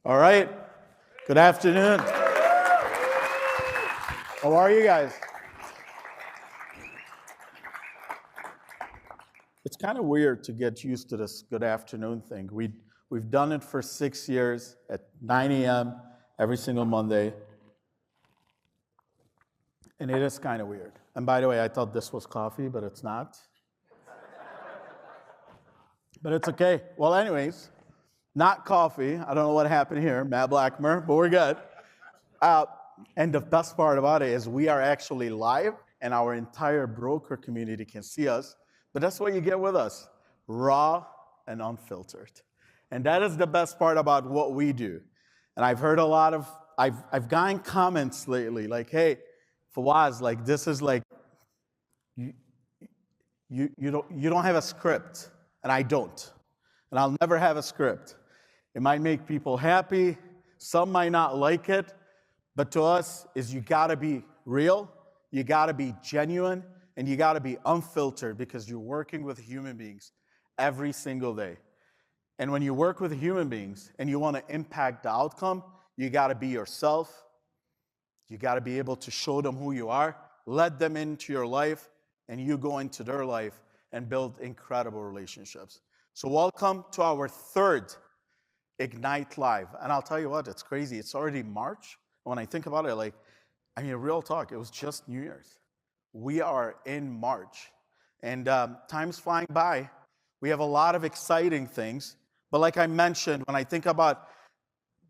All right. Good afternoon. How are you guys? It's kind of weird to get used to this good afternoon thing. We've done it for 6 years at 9 a.m. every single Monday. And it is kind of weird. And by the way, I thought this was coffee, but it's not. But it's okay. Well, anyways, not coffee. I don't know what happened here, Matt Blackmer, but we're good. And the best part about it is we are actually live, and our entire broker community can see us. But that's what you get with us, raw and unfiltered. And that is the best part about what we do. And I've heard a lot of, I've gotten comments lately like, hey, Fawaz, like this is like, you don't have a script, and I don't. And I'll never have a script. It might make people happy, some might not like it, but to us is you gotta be real, you gotta be genuine, and you gotta be unfiltered because you're working with human beings every single day. And when you work with human beings and you wanna impact the outcome, you gotta be yourself, you gotta be able to show them who you are, let them into your life, and you go into their life and build incredible relationships. So welcome to our third Ignite Live. And I'll tell you what, it's crazy. It's already March. When I think about it, real talk, it was just New Year's. We are in March. And time's flying by. We have a lot of exciting things. But like I mentioned, when I think about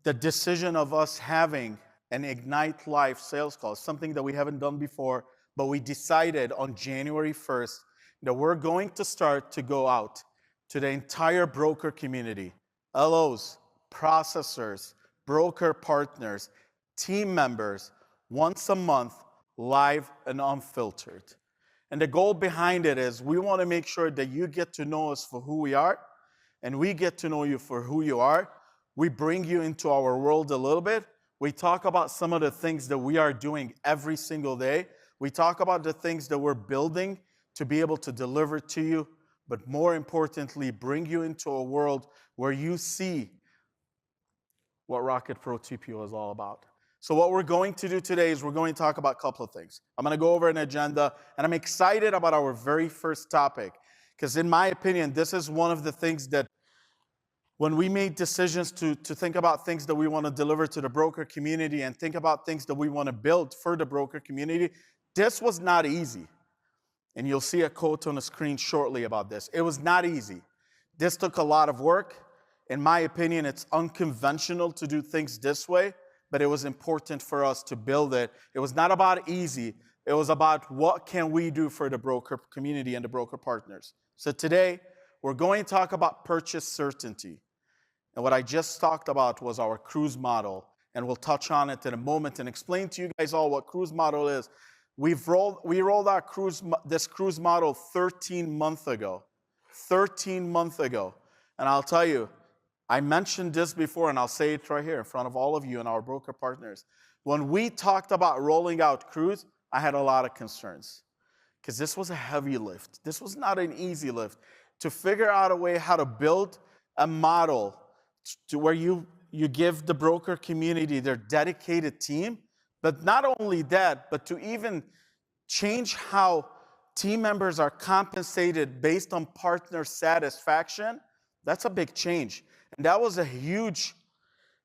the decision of us having an Ignite Live sales call, something that we haven't done before, but we decided on January 1st that we're going to start to go out to the entire broker community, LOs, processors, broker partners, team members, once a month, live and unfiltered. And the goal behind it is we want to make sure that you get to know us for who we are, and we get to know you for who you are. We bring you into our world a little bit. We talk about some of the things that we are doing every single day. We talk about the things that we're building to be able to deliver to you, but more importantly, bring you into a world where you see what Rocket Pro TPO is all about. So what we're going to do today is we're going to talk about a couple of things. I'm going to go over an agenda, and I'm excited about our very first topic, because in my opinion, this is one of the things that when we made decisions to think about things that we want to deliver to the broker community and think about things that we want to build for the broker community, this was not easy. And you'll see a quote on the screen shortly about this. It was not easy. This took a lot of work. In my opinion, it's unconventional to do things this way, but it was important for us to build it. It was not about easy. It was about what can we do for the broker community and the broker partners. So today, we're going to talk about purchase certainty. And what I just talked about was our cruise model, and we'll touch on it in a moment and explain to you guys all what cruise model is. We rolled out this cruise model 13 months ago. 13 months ago. And I'll tell you, I mentioned this before, and I'll say it right here in front of all of you and our broker partners. When we talked about rolling out cruise, I had a lot of concerns because this was a heavy lift. This was not an easy lift. To figure out a way how to build a model to where you give the broker community their dedicated team, but not only that, but to even change how team members are compensated based on partner satisfaction, that's a big change. And that was a huge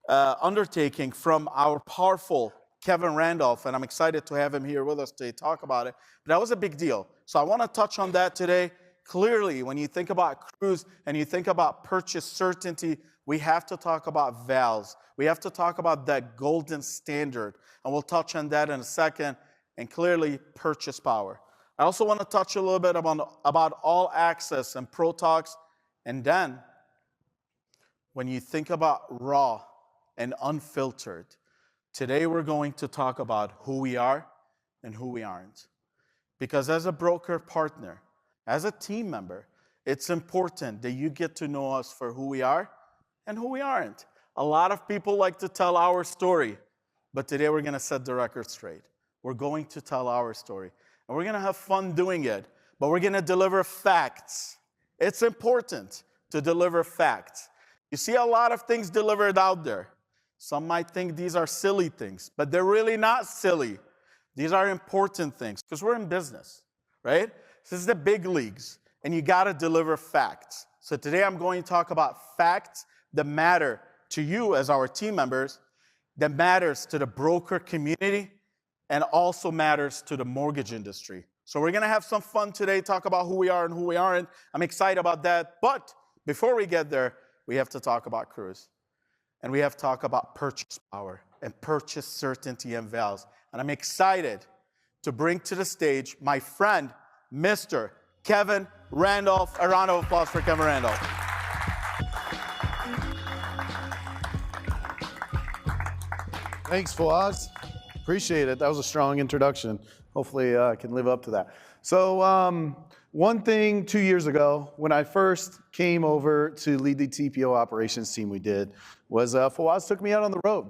undertaking from our powerful Kevin Randolph, and I'm excited to have him here with us to talk about it. But that was a big deal. So I want to touch on that today. Clearly, when you think about cruise and you think about purchase certainty, we have to talk about VALs. We have to talk about that golden standard, and we'll touch on that in a second, and clearly purchase power. I also want to touch a little bit about all access and Pro Talks, and then when you think about raw and unfiltered, today we're going to talk about who we are and who we aren't. Because as a broker partner, as a team member, it's important that you get to know us for who we are and who we aren't. A lot of people like to tell our story, but today we're going to set the record straight. We're going to tell our story, and we're going to have fun doing it, but we're going to deliver facts. It's important to deliver facts. You see a lot of things delivered out there. Some might think these are silly things, but they're really not silly. These are important things because we're in business, right? This is the big leagues, and you got to deliver facts. So today I'm going to talk about facts that matter to you as our team members, that matters to the broker community, and also matters to the mortgage industry. So we're going to have some fun today, talk about who we are and who we aren't. I'm excited about that. But before we get there, we have to talk about Cruise. And we have to talk about purchase power and purchase certainty and VALs. And I'm excited to bring to the stage my friend, Mr. Kevin Randolph. A round of applause for Kevin Randolph. Thanks, Fawaz. Appreciate it. That was a strong introduction. Hopefully I can live up to that. So one thing 2 years ago, when I first came over to lead the TPO operations team we did, was Fawaz took me out on the road.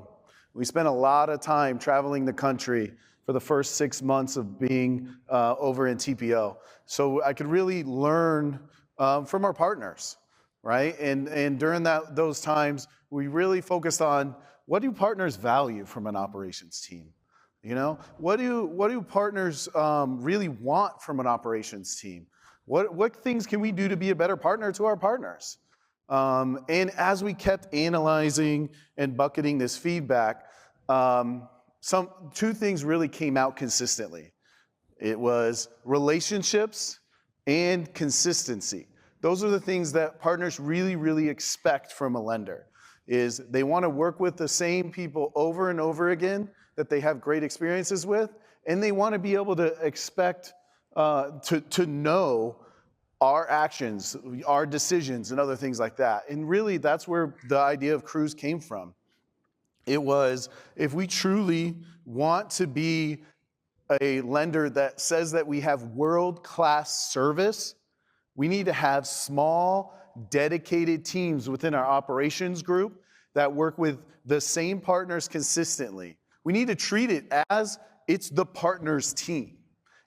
We spent a lot of time traveling the country for the first 6 months of being over in TPO. So I could really learn from our partners, right? And during those times, we really focused on what do partners value from an operations team? You know, what do partners really want from an operations team? What things can we do to be a better partner to our partners? And as we kept analyzing and bucketing this feedback, two things really came out consistently. It was relationships and consistency. Those are the things that partners really, really expect from a lender, is they want to work with the same people over and over again that they have great experiences with, and they want to be able to expect to know our actions, our decisions, and other things like that. And really, that's where the idea of Cruise came from. It was, if we truly want to be a lender that says that we have world-class service, we need to have small, dedicated teams within our operations group that work with the same partners consistently. We need to treat it as it's the partners team.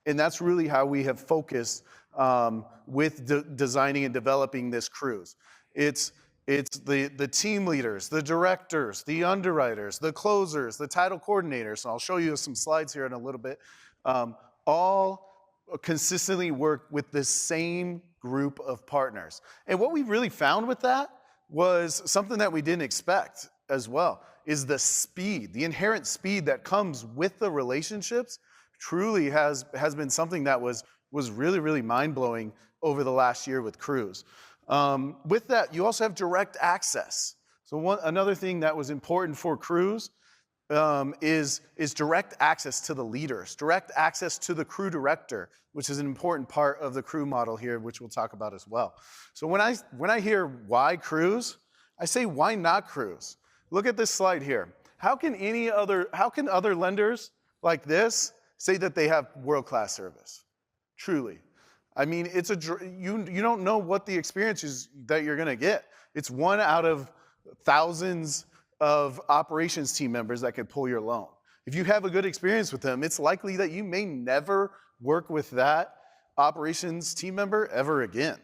And that's really how we have focused with designing and developing this Cruise. It's the team leaders, the directors, the underwriters, the closers, the title coordinators, and I'll show you some slides here in a little bit, all consistently work with the same group of partners. And what we really found with that was something that we didn't expect as well, is the speed, the inherent speed that comes with the relationships truly has been something that was really, really mind-blowing over the last year with Cruise. With that, you also have direct access. So another thing that was important for Cruise is direct access to the leaders, direct access to the crew director, which is an important part of the crew model here, which we'll talk about as well. So when I hear why Cruise, I say why not Cruise? Look at this slide here. How can other lenders like this say that they have world-class service? Truly. I mean, you don't know what the experience is that you're going to get. It's one out of thousands of operations team members that could pull your loan. If you have a good experience with them, it's likely that you may never work with that operations team member ever again.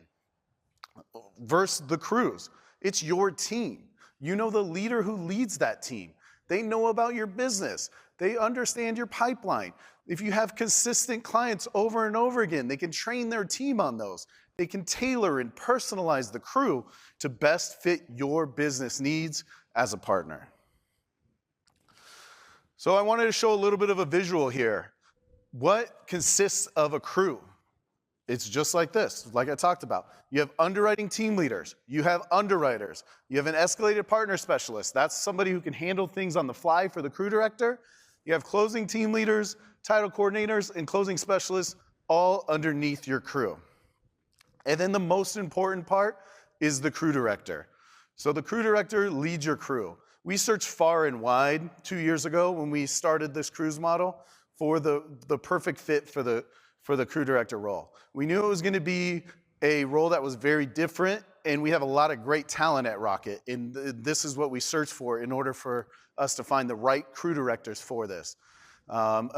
Versus the Cruise, it's your team. You know the leader who leads that team. They know about your business. They understand your pipeline. If you have consistent clients over and over again, they can train their team on those. They can tailor and personalize the crew to best fit your business needs as a partner. So I wanted to show a little bit of a visual here. What consists of a crew? It's just like this, like I talked about. You have underwriting team leaders. You have underwriters. You have an escalated partner specialist. That's somebody who can handle things on the fly for the crew director. You have closing team leaders, title coordinators, and closing specialists all underneath your crew. And then the most important part is the crew director. So the crew director leads your crew. We searched far and wide 2 years ago when we started this Cruise model for the perfect fit for the crew director role. We knew it was going to be a role that was very different, and we have a lot of great talent at Rocket, and this is what we searched for in order for us to find the right crew directors for this.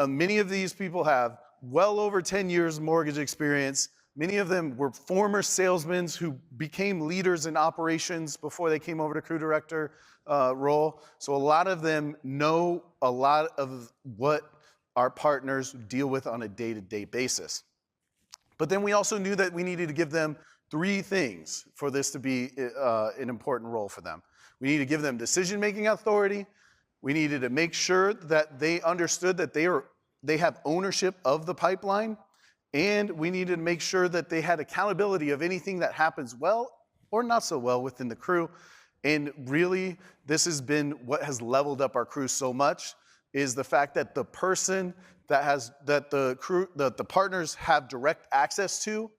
Many of these people have well over 10 years mortgage experience. Many of them were former salesmen who became leaders in operations before they came over to crew director role. So a lot of them know a lot of what our partners deal with on a day-to-day basis. But then we also knew that we needed to give them 3 things for this to be an important role for them. We needed to give them decision-making authority. We needed to make sure that they understood that they have ownership of the pipeline. And we needed to make sure that they had accountability of anything that happens well or not so well within the crew. And really, this has been what has leveled up our crew so much, is the fact that the person that the partners have direct access to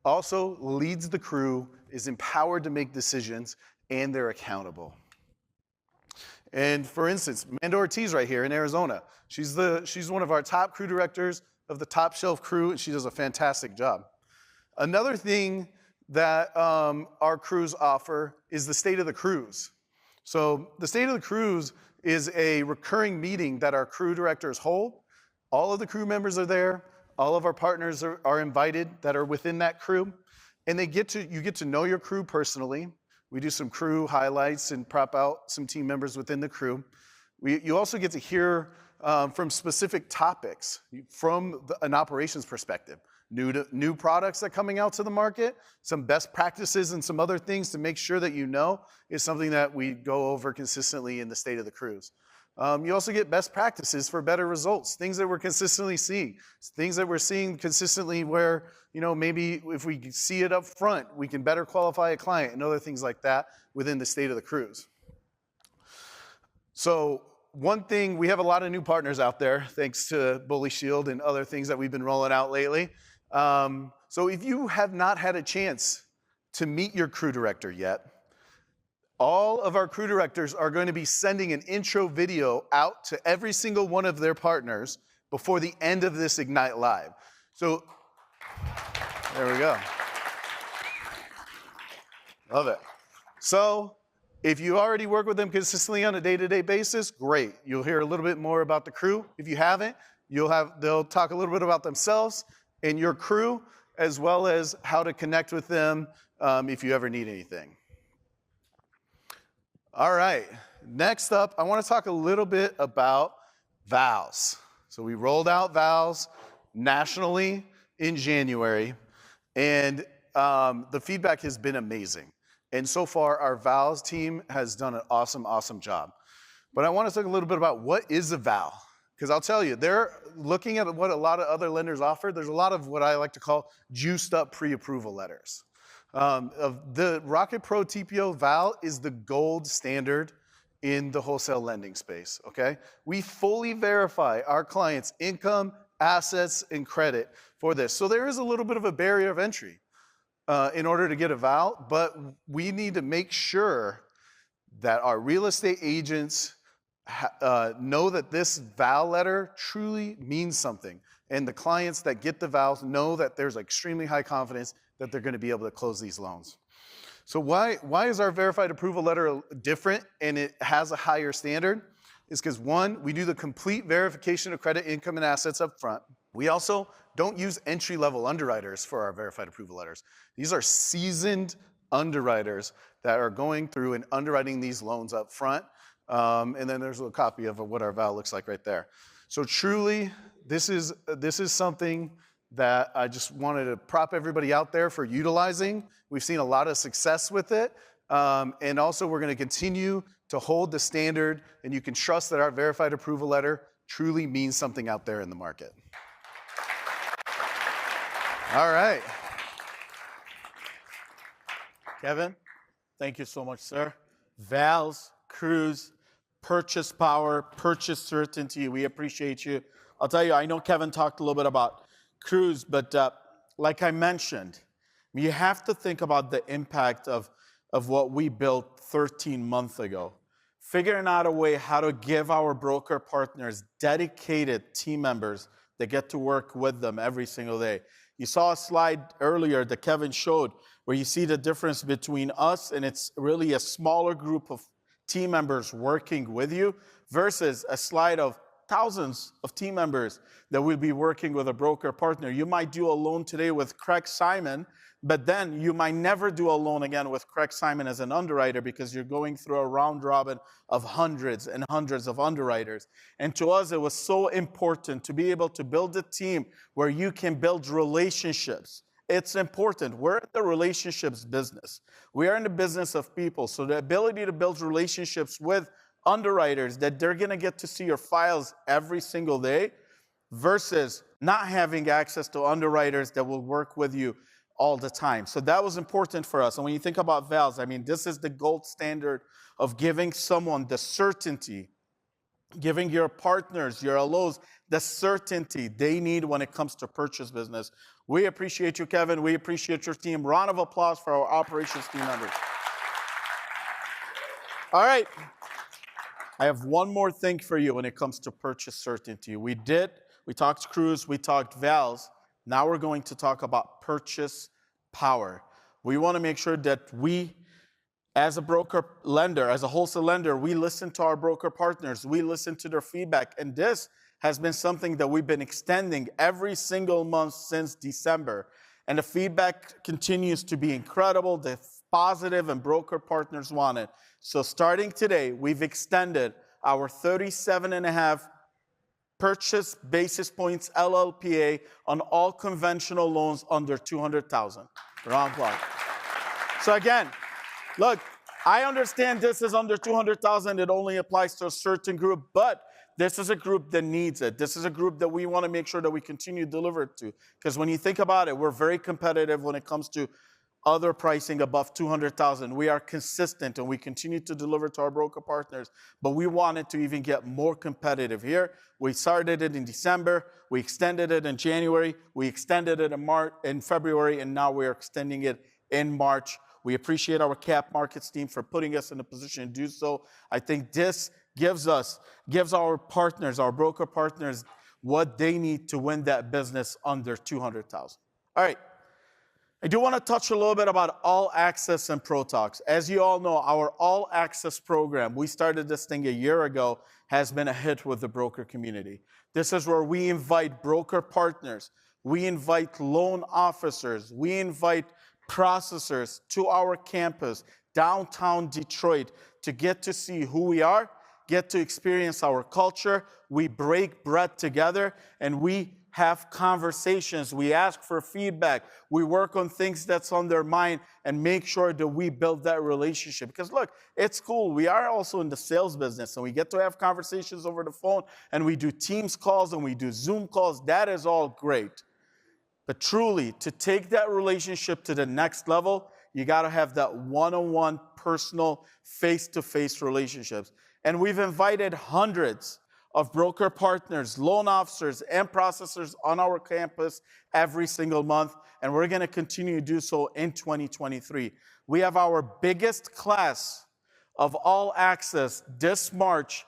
also leads the crew, is empowered to make decisions, and they're accountable. And for instance, Amanda Ortiz right here in Arizona, she's one of our top crew directors of the top shelf crew, and she does a fantastic job. Another thing that our crews offer is the State of the Cruise. So the State of the Cruise is a recurring meeting that our crew directors hold. All of the crew members are there. All of our partners are invited that are within that crew. And you get to know your crew personally. We do some crew highlights and prop out some team members within the crew. You also get to hear from specific topics from an operations perspective. New products that are coming out to the market, some best practices and some other things to make sure that you know is something that we go over consistently in the State of the Cruise. You also get best practices for better results, things that we're consistently seeing, things that we're seeing consistently where, maybe if we see it up front, we can better qualify a client and other things like that within the State of the Cruise. So one thing, we have a lot of new partners out there, thanks to Bully Shield and other things that we've been rolling out lately. So if you have not had a chance to meet your crew director yet, all of our crew directors are going to be sending an intro video out to every single one of their partners before the end of this Ignite Live. So there we go. Love it. So if you already work with them consistently on a day-to-day basis, great. You'll hear a little bit more about the crew. If you haven't, they'll talk a little bit about themselves and your crew, as well as how to connect with them if you ever need anything. All right, next up, I want to talk a little bit about VALs. So we rolled out VALs nationally in January, and the feedback has been amazing. And so far, our VALs team has done an awesome, awesome job. But I want to talk a little bit about what is a VAL. Because I'll tell you, they're looking at what a lot of other lenders offer. There's a lot of what I like to call juiced up pre-approval letters. The Rocket Pro TPO VAL is the gold standard in the wholesale lending space, okay? We fully verify our clients' income, assets, and credit for this. So there is a little bit of a barrier of entry in order to get a VAL, but we need to make sure that our real estate agents know that this VAL letter truly means something. And the clients that get the VALs know that there's extremely high confidence that they're going to be able to close these loans. So why is our verified approval letter different and it has a higher standard? It's because, one, we do the complete verification of credit, income, and assets up front. We also don't use entry-level underwriters for our verified approval letters. These are seasoned underwriters that are going through and underwriting these loans up front. And then there's a copy of what our VAL looks like right there. So truly, this is something that I just wanted to prop everybody out there for utilizing. We've seen a lot of success with it. And also, we're going to continue to hold the standard, and you can trust that our verified approval letter truly means something out there in the market. All right. Kevin, thank you so much, sir. VALs, crews, purchase power, purchase certainty, we appreciate you. I'll tell you, I know Kevin talked a little bit about crews, but like I mentioned, you have to think about the impact of what we built 13 months ago. Figuring out a way how to give our broker partners dedicated team members that get to work with them every single day. You saw a slide earlier that Kevin showed where you see the difference between us and it's really a smaller group of team members working with you versus a slide of thousands of team members that will be working with a broker partner. You might do a loan today with Craig Simon, but then you might never do a loan again with Craig Simon as an underwriter because you're going through a round robin of hundreds and hundreds of underwriters. And to us, it was so important to be able to build a team where you can build relationships. It's important. We're in the relationships business. We are in the business of people. So the ability to build relationships with underwriters that they're going to get to see your files every single day versus not having access to underwriters that will work with you all the time. So that was important for us. And when you think about VALs, I mean, this is the gold standard of giving someone the certainty, giving your partners, your LOs, the certainty they need when it comes to purchase business. We appreciate you, Kevin. We appreciate your team. Round of applause for our operations team members. All right. I have one more thing for you when it comes to purchase certainty. We talked cruise, we talked VALs. Now we're going to talk about purchase power. We want to make sure that we, as a broker lender, as a wholesale lender, we listen to our broker partners. We listen to their feedback. And this has been something that we've been extending every single month since December. And the feedback continues to be incredible. The positive and broker partners want it. So starting today, we've extended our 37.5 purchase basis points LLPA on all conventional loans under 200,000. Round of applause. So again, look, I understand this is under 200,000. It only applies to a certain group, but this is a group that needs it. This is a group that we want to make sure that we continue to deliver it to. Because when you think about it, we're very competitive when it comes to other pricing above 200,000. We are consistent and we continue to deliver to our broker partners, but we wanted to even get more competitive here. We started it in December, we extended it in January, we extended it in February, and now we're extending it in March. We appreciate our cap markets team for putting us in a position to do so. I think this gives our partners, our broker partners, what they need to win that business under 200,000. All right. I do want to touch a little bit about All Access and Pro Talks. As you all know, our All Access program, we started this thing a year ago, has been a hit with the broker community. This is where we invite broker partners, we invite loan officers, we invite processors to our campus, downtown Detroit, to get to see who we are, get to experience our culture. We break bread together, and we have conversations. We ask for feedback. We work on things that's on their mind and make sure that we build that relationship. Because look, it's cool. We are also in the sales business, and we get to have conversations over the phone, and we do Teams calls, and we do Zoom calls. That is all great. But truly, to take that relationship to the next level, you got to have that one-on-one, personal, face-to-face relationships. And we've invited hundreds of broker partners, loan officers, and processors on our campus every single month, and we're going to continue to do so in 2023. We have our biggest class of All Access this March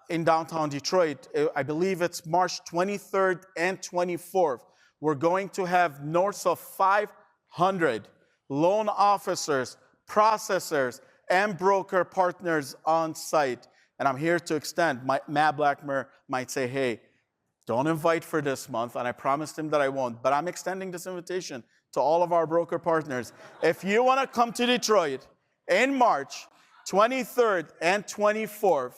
in downtown Detroit. I believe it's March 23rd and 24th. We're going to have north of 500 loan officers, processors, and broker partners on site. And I'm here to extend. Matt Blackmer might say, hey, don't invite for this month, and I promised him that I won't. But I'm extending this invitation to all of our broker partners. If you want to come to Detroit in March 23rd and 24th,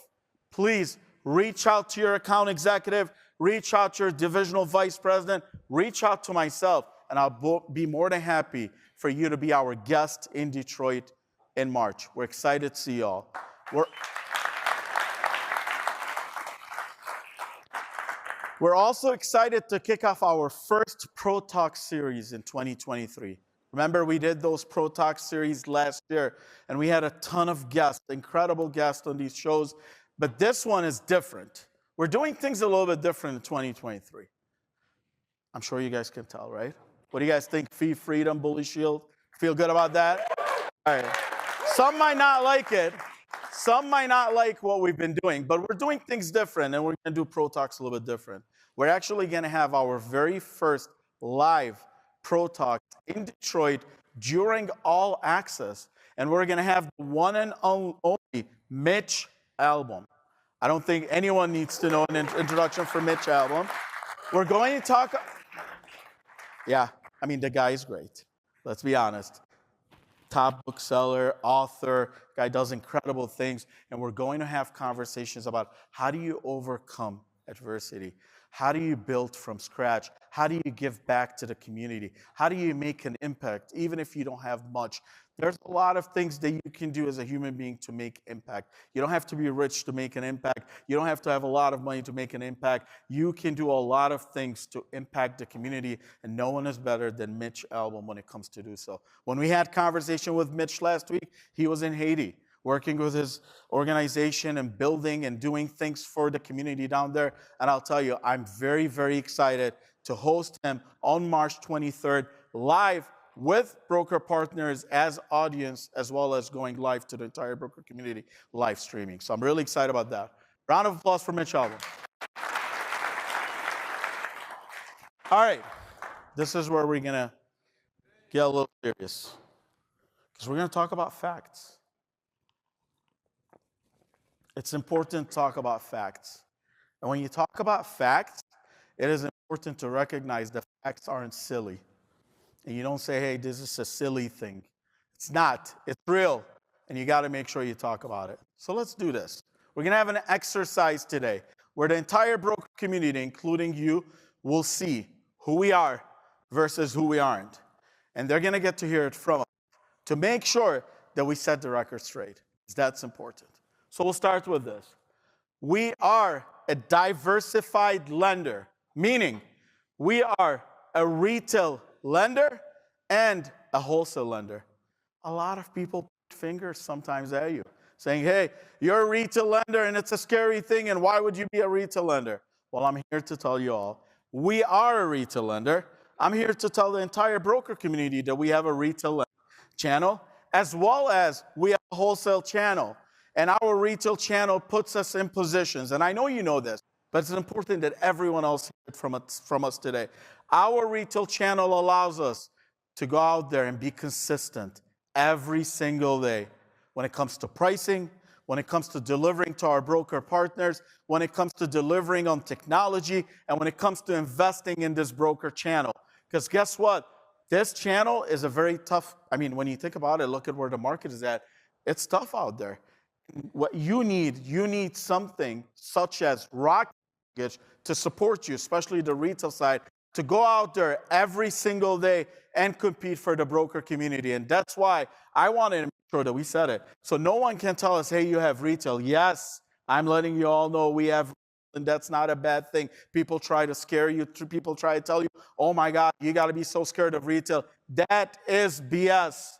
please reach out to your account executive, reach out to your divisional vice president, reach out to myself, and I'll be more than happy for you to be our guest in Detroit in March. We're excited to see you all. We're also excited to kick off our first Pro Talk series in 2023. Remember, we did those Pro Talk series last year, and we had a ton of guests, incredible guests on these shows, but this one is different. We're doing things a little bit different in 2023. I'm sure you guys can tell, right? What do you guys think? Fee, freedom, bully shield? Feel good about that? All right. Some might not like it. Some might not like what we've been doing, but we're doing things different, and we're going to do Pro Talks a little bit different. We're actually going to have our very first live Pro Talk in Detroit during All Access, and we're going to have the one and only Mitch album. I don't think anyone needs to know an introduction for Mitch Albom. We're going to talk. Yeah, I mean, the guy is great. Let's be honest. Top bookseller, author, guy does incredible things. And we're going to have conversations about how do you overcome adversity? How do you build from scratch? How do you give back to the community? How do you make an impact, even if you don't have much? There's a lot of things that you can do as a human being to make impact. You don't have to be rich to make an impact. You don't have to have a lot of money to make an impact. You can do a lot of things to impact the community, and no one is better than Mitch Albom when it comes to do so. When we had conversation with Mitch last week, he was in Haiti, working with his organization and building and doing things for the community down there. And I'll tell you, I'm very, very excited to host him on March 23rd, live with broker partners as audience, as well as going live to the entire broker community, live streaming. So I'm really excited about that. Round of applause for Mitch Albom. All right, this is where we're gonna get a little serious, because we're gonna talk about facts. It's important to talk about facts. And when you talk about facts, it is important to recognize that facts aren't silly. And you don't say, hey, this is a silly thing. It's not. It's real. And you got to make sure you talk about it. So let's do this. We're going to have an exercise today where the entire broker community, including you, will see who we are versus who we aren't. And they're going to get to hear it from us to make sure that we set the record straight. That's important. So we'll start with this. We are a diversified lender, meaning we are a retail lender and a wholesale lender. A lot of people put fingers sometimes at you, saying, hey, you're a retail lender and it's a scary thing, and why would you be a retail lender? Well, I'm here to tell you all, we are a retail lender. I'm here to tell the entire broker community that we have a retail channel, as well as we have a wholesale channel. And our retail channel puts us in positions. And I know you know this, but it's important that everyone else hear it from us today. Our retail channel allows us to go out there and be consistent every single day when it comes to pricing, when it comes to delivering to our broker partners, when it comes to delivering on technology, and when it comes to investing in this broker channel. Because guess what? This channel is a very tough, I mean, when you think about it, look at where the market is at. It's tough out there. What you need something such as Rocket Mortgage to support you, especially the retail side, to go out there every single day and compete for the broker community. And that's why I wanted to make sure that we said it. So no one can tell us, hey, you have retail. Yes, I'm letting you all know we have, and that's not a bad thing. People try to scare you. People try to tell you, oh my God, you got to be so scared of retail. That is BS.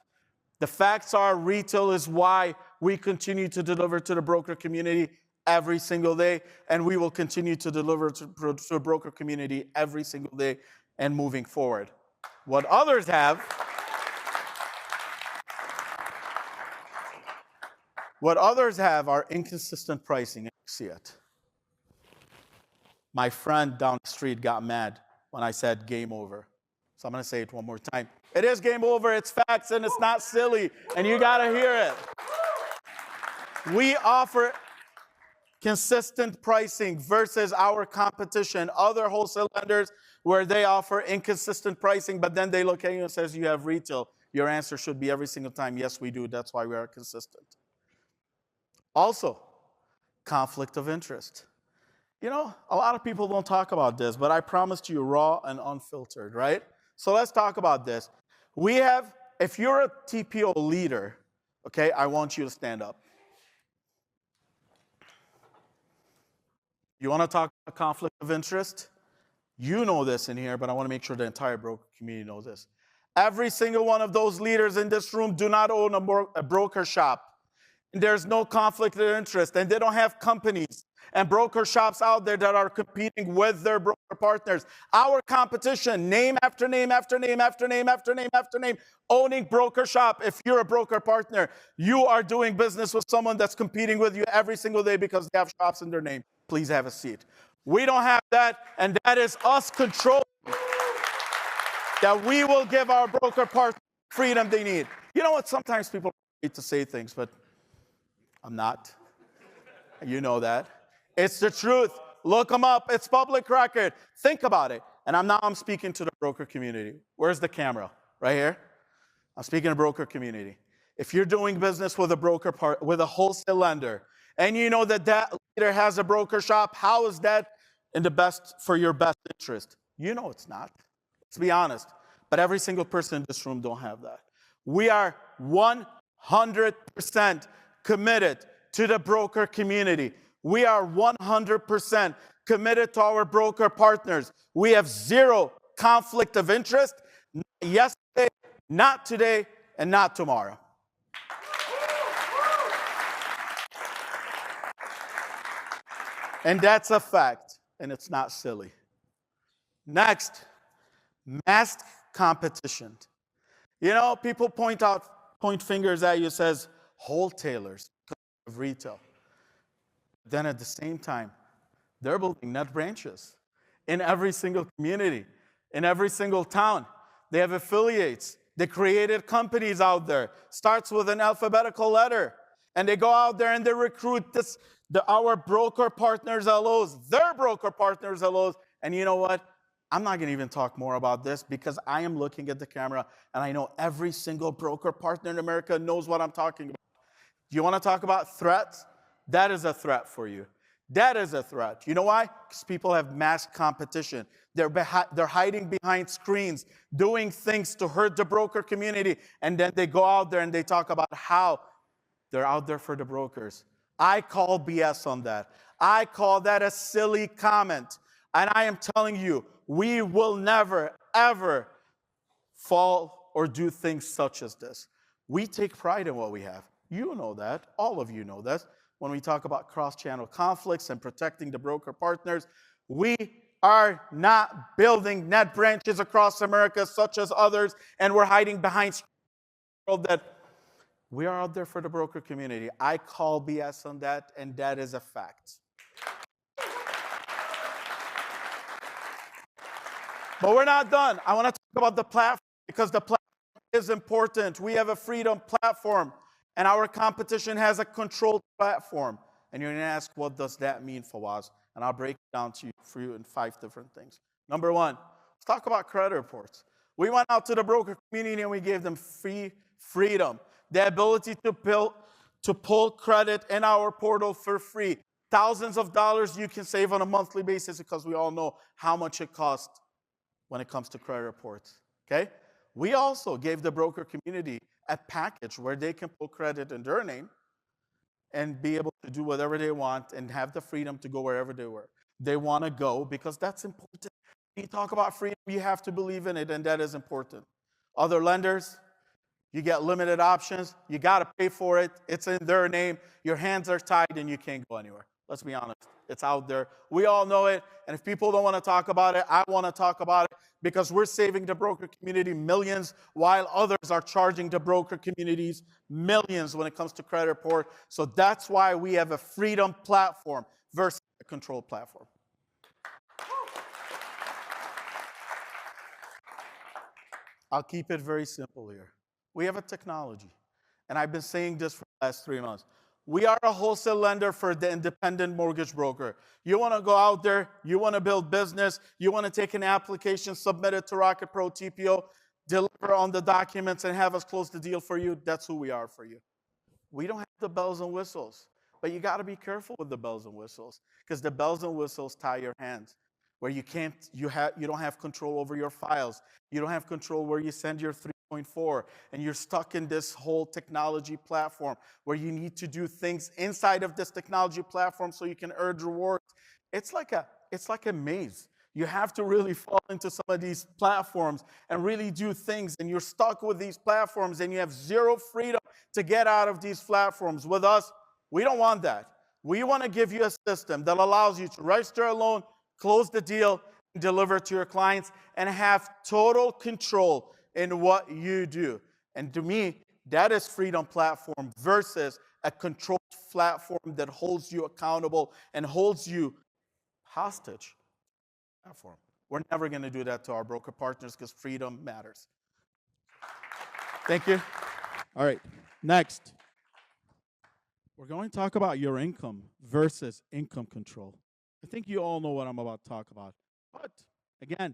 The facts are retail is why we continue to deliver to the broker community every single day, and we will continue to deliver to the broker community every single day and moving forward. What others have are inconsistent pricing. You see it. My friend down the street got mad when I said game over. So I'm going to say it one more time. It is game over. It's facts, and it's not silly, and you got to hear it. We offer consistent pricing versus our competition, other wholesale lenders where they offer inconsistent pricing, but then they look at you and says, you have retail. Your answer should be every single time, yes, we do. That's why we are consistent. Also, conflict of interest. You know, a lot of people don't talk about this, but I promised you raw and unfiltered, right? So let's talk about this. We have, if you're a TPO leader, okay, I want you to stand up. You want to talk about conflict of interest? You know this in here, but I want to make sure the entire broker community knows this. Every single one of those leaders in this room do not own a broker shop. And there's no conflict of interest, and they don't have companies and broker shops out there that are competing with their broker partners. Our competition, name after name after name after name after name after name, owning broker shop. If you're a broker partner, you are doing business with someone that's competing with you every single day because they have shops in their name. Please have a seat. We don't have that, and that is us controlling that we will give our broker partner freedom they need. You know what? Sometimes people hate to say things, but I'm not. You know that. It's the truth. Look them up. It's public record. Think about it. And I'm speaking to the broker community. Where's the camera? Right here? I'm speaking to broker community. If you're doing business with with a wholesale lender, and you know that that leader has a broker shop, how is that for your best interest? You know it's not. Let's be honest. But every single person in this room don't have that. We are 100% committed to the broker community. We are 100% committed to our broker partners. We have zero conflict of interest. Not yesterday, not today, and not tomorrow. And that's a fact, and it's not silly. Next, masked competition. You know, people point fingers at you, says wholesalers of retail. Then at the same time, they're building net branches in every single community, in every single town. They have affiliates. They created companies out there. Starts with an alphabetical letter. And they go out there and they recruit our broker partners LOs, their broker partners LOs. And you know what? I'm not going to even talk more about this because I am looking at the camera and I know every single broker partner in America knows what I'm talking about. Do you want to talk about threats? That is a threat for you. That is a threat. You know why? Because people have mass competition. They're hiding behind screens, doing things to hurt the broker community, and then they go out there and they talk about how they're out there for the brokers. I call BS on that. I call that a silly comment. And I am telling you, we will never, ever fall or do things such as this. We take pride in what we have. You know that. All of you know that. When we talk about cross-channel conflicts and protecting the broker partners, we are not building net branches across America such as others, and we're hiding behind that. We are out there for the broker community. I call BS on that, and that is a fact. But we're not done. I want to talk about the platform because the platform is important. We have a freedom platform, and our competition has a controlled platform. And you're going to ask, what does that mean, Fawaz? And I'll break it down for you in 5 different things. Number 1, let's talk about credit reports. We went out to the broker community and we gave them freedom. The ability to pull credit in our portal for free. Thousands of dollars you can save on a monthly basis because we all know how much it costs when it comes to credit reports, okay? We also gave the broker community a package where they can pull credit in their name and be able to do whatever they want and have the freedom to go wherever they want to go, because that's important. When you talk about freedom, you have to believe in it, and that is important. Other lenders, you get limited options. You got to pay for it. It's in their name. Your hands are tied, and you can't go anywhere. Let's be honest. It's out there. We all know it. And if people don't want to talk about it, I want to talk about it because we're saving the broker community millions while others are charging the broker communities millions when it comes to credit report. So that's why we have a freedom platform versus a control platform. I'll keep it very simple here. We have a technology, and I've been saying this for the last 3 months. We are a wholesale lender for the independent mortgage broker. You want to go out there, you want to build business, you want to take an application, submit it to Rocket Pro TPO, deliver on the documents, and have us close the deal for you. That's who we are for you. We don't have the bells and whistles, but you got to be careful with the bells and whistles because the bells and whistles tie your hands. Where you don't have control over your files. You don't have control where you send your 3.4, and you're stuck in this whole technology platform where you need to do things inside of this technology platform so you can earn rewards. It's like a maze. You have to really fall into some of these platforms and really do things, and you're stuck with these platforms, and you have zero freedom to get out of these platforms. With us, we don't want that. We want to give you a system that allows you to register a loan, close the deal, and deliver to your clients, and have total control in what you do. And to me, that is freedom platform versus a controlled platform that holds you accountable and holds you hostage. Platform. We're never going to do that to our broker partners because freedom matters. Thank you. All right, next. We're going to talk about your income versus income control. I think you all know what I'm about to talk about. But again,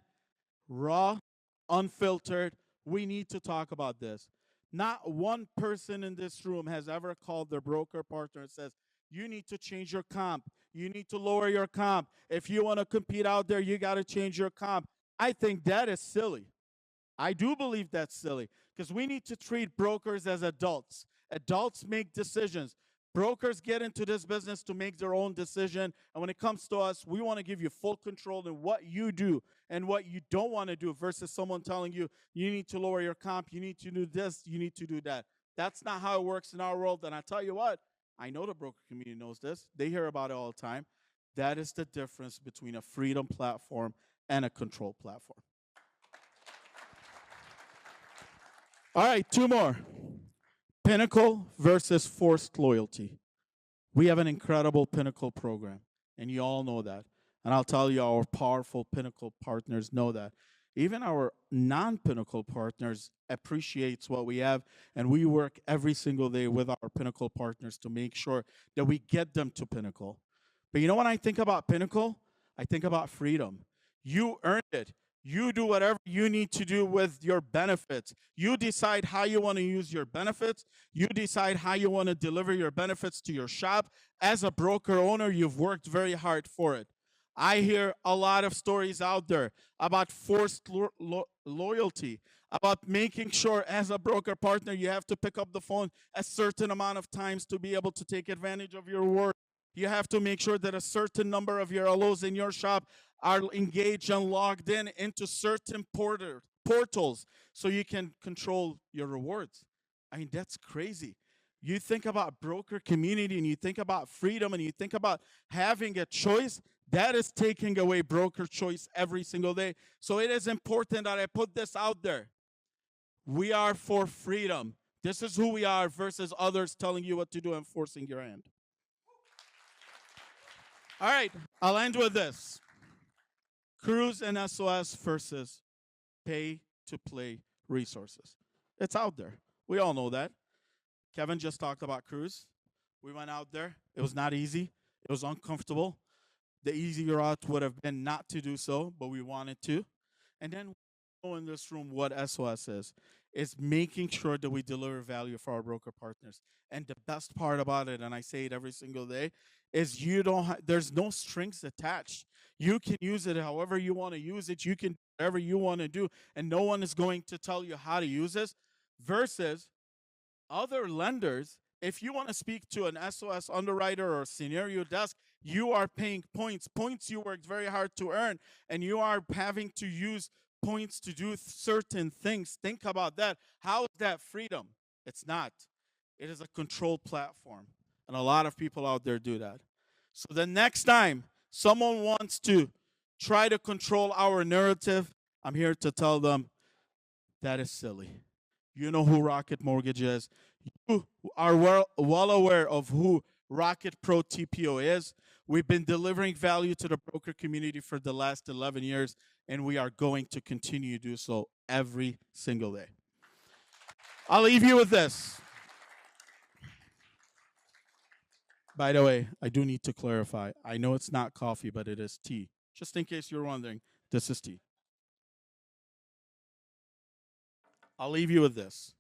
raw, unfiltered, we need to talk about this. Not one person in this room has ever called their broker partner and says, you need to change your comp. You need to lower your comp. If you want to compete out there, you got to change your comp. I think that is silly. I do believe that's silly because we need to treat brokers as adults. Adults make decisions. Brokers get into this business to make their own decision. And when it comes to us, we want to give you full control in what you do and what you don't want to do versus someone telling you, you need to lower your comp, you need to do this, you need to do that. That's not how it works in our world. And I tell you what, I know the broker community knows this. They hear about it all the time. That is the difference between a freedom platform and a control platform. All right, two more. Pinnacle versus forced loyalty. We have an incredible Pinnacle program, and you all know that. And I'll tell you, our powerful Pinnacle partners know that. Even our non-Pinnacle partners appreciates what we have, and we work every single day with our Pinnacle partners to make sure that we get them to Pinnacle. But you know, when I think about Pinnacle, I think about freedom. You earned it. You do whatever you need to do with your benefits. You decide how you want to use your benefits. You decide how you want to deliver your benefits to your shop. As a broker owner, you've worked very hard for it. I hear a lot of stories out there about forced loyalty, about making sure as a broker partner you have to pick up the phone a certain amount of times to be able to take advantage of your work. You have to make sure that a certain number of your LOs in your shop are engaged and logged in into certain portals so you can control your rewards. I mean, that's crazy. You think about broker community and you think about freedom and you think about having a choice, that is taking away broker choice every single day. So it is important that I put this out there. We are for freedom. This is who we are versus others telling you what to do and forcing your hand. All right, I'll end with this. Cruise and SOS versus pay-to-play resources. It's out there. We all know that. Kevin just talked about Cruise. We went out there. It was not easy. It was uncomfortable. The easy route would have been not to do so, but we wanted to. And then we know in this room what SOS is. It's making sure that we deliver value for our broker partners. And the best part about it, and I say it every single day, is there's no strings attached. You can use it however you want to use it. You can do whatever you want to do, and no one is going to tell you how to use this. Versus other lenders, if you want to speak to an SOS underwriter or scenario desk, you are paying points. Points you worked very hard to earn, and you are having to use points to do certain things. Think about that. How is that freedom? It's not. It is a controlled platform. And a lot of people out there do that. So the next time someone wants to try to control our narrative, I'm here to tell them that is silly. You know who Rocket Mortgage is. You are well aware of who Rocket Pro TPO is. We've been delivering value to the broker community for the last 11 years, and we are going to continue to do so every single day. I'll leave you with this. By the way, I do need to clarify. I know it's not coffee, but it is tea. Just in case you're wondering, this is tea. I'll leave you with this.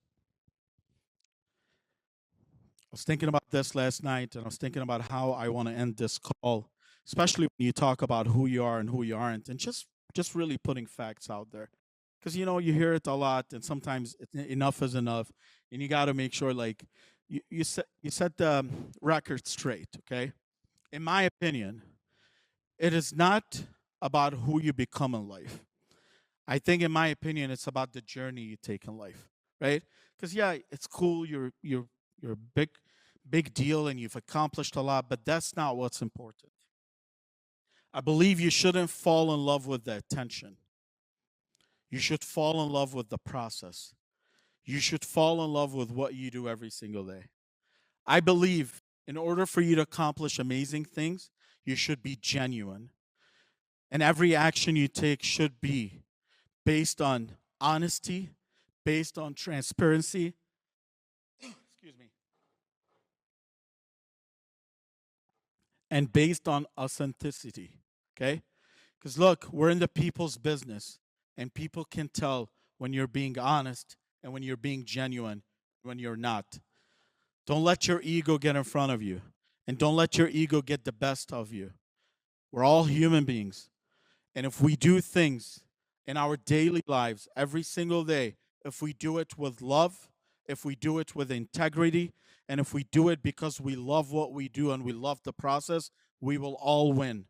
I was thinking about this last night, and I was thinking about how I want to end this call, especially when you talk about who you are and who you aren't, and just really putting facts out there. Because, you know, you hear it a lot, and sometimes enough is enough, and you got to make sure, like, you set the record straight, okay? In my opinion, it is not about who you become in life. I think, in my opinion, it's about the journey you take in life, right? Because yeah, it's cool. You're a big deal, and you've accomplished a lot, but that's not what's important. I believe you shouldn't fall in love with the attention. You should fall in love with the process. You should fall in love with what you do every single day. I believe in order for you to accomplish amazing things, you should be genuine. And every action you take should be based on honesty, based on transparency, excuse me, and based on authenticity. Okay? Because look, we're in the people's business, and people can tell when you're being honest and when you're being genuine, when you're not. Don't let your ego get in front of you, and don't let your ego get the best of you. We're all human beings. And if we do things in our daily lives every single day, if we do it with love, if we do it with integrity, and if we do it because we love what we do and we love the process, we will all win.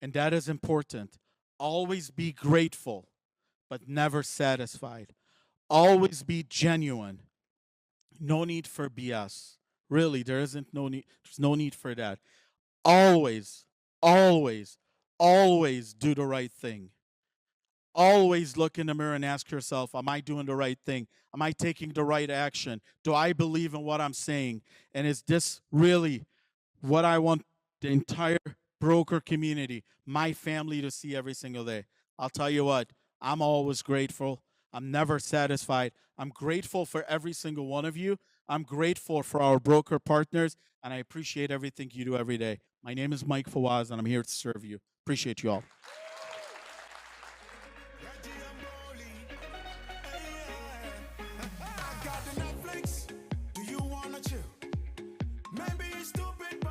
And that is important. Always be grateful, but never satisfied. Always be genuine. No need for BS. Really, there's no need for that. Always, always, always do the right thing. Always look in the mirror and ask yourself, am I doing the right thing? Am I taking the right action? Do I believe in what I'm saying? And is this really what I want the entire broker community, my family, to see every single day? I'll tell you what, I'm always grateful. I'm never satisfied. I'm grateful for every single one of you. I'm grateful for our broker partners, and I appreciate everything you do every day. My name is Mike Fawaz, and I'm here to serve you. Appreciate you all. I got the Netflix. Do you wanna chill? Maybe it's stupid.